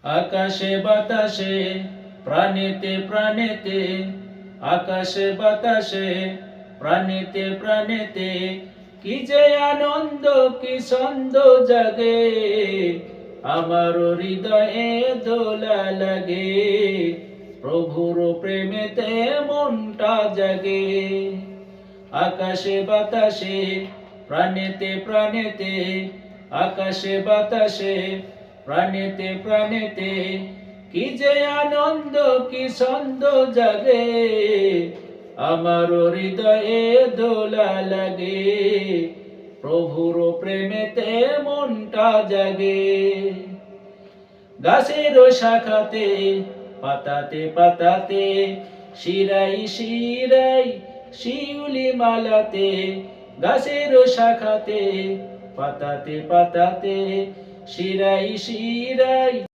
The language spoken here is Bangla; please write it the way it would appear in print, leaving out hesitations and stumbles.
আকাশে বাতাসে প্রাণেতে প্রাণেতে, আকাশে বাতাসে প্রাণেতে প্রাণেতে, কি যে আনন্দ কি ছন্দ জাগে, আমার হৃদয়ে দোলা লাগে, প্রভুর প্রেমেতে মনটা জাগে। আকাশে বাতাসে প্রাণেতে প্রাণেতে, আকাশে বাতাসে প্রাণেতে প্রাণেতে, কি যে আনন্দ কি ছন্দ জাগে, আমার হৃদয়ে দোলা লাগে, প্রভুর প্রেমেতে মনটা জাগে। গাছের শাখাতে পাতাতে পাতাতে, শিরাই শিরাই শিউলি মালাতে, গাছের শাখাতে পাতাতে পাতাতে, শিরাই শিরাই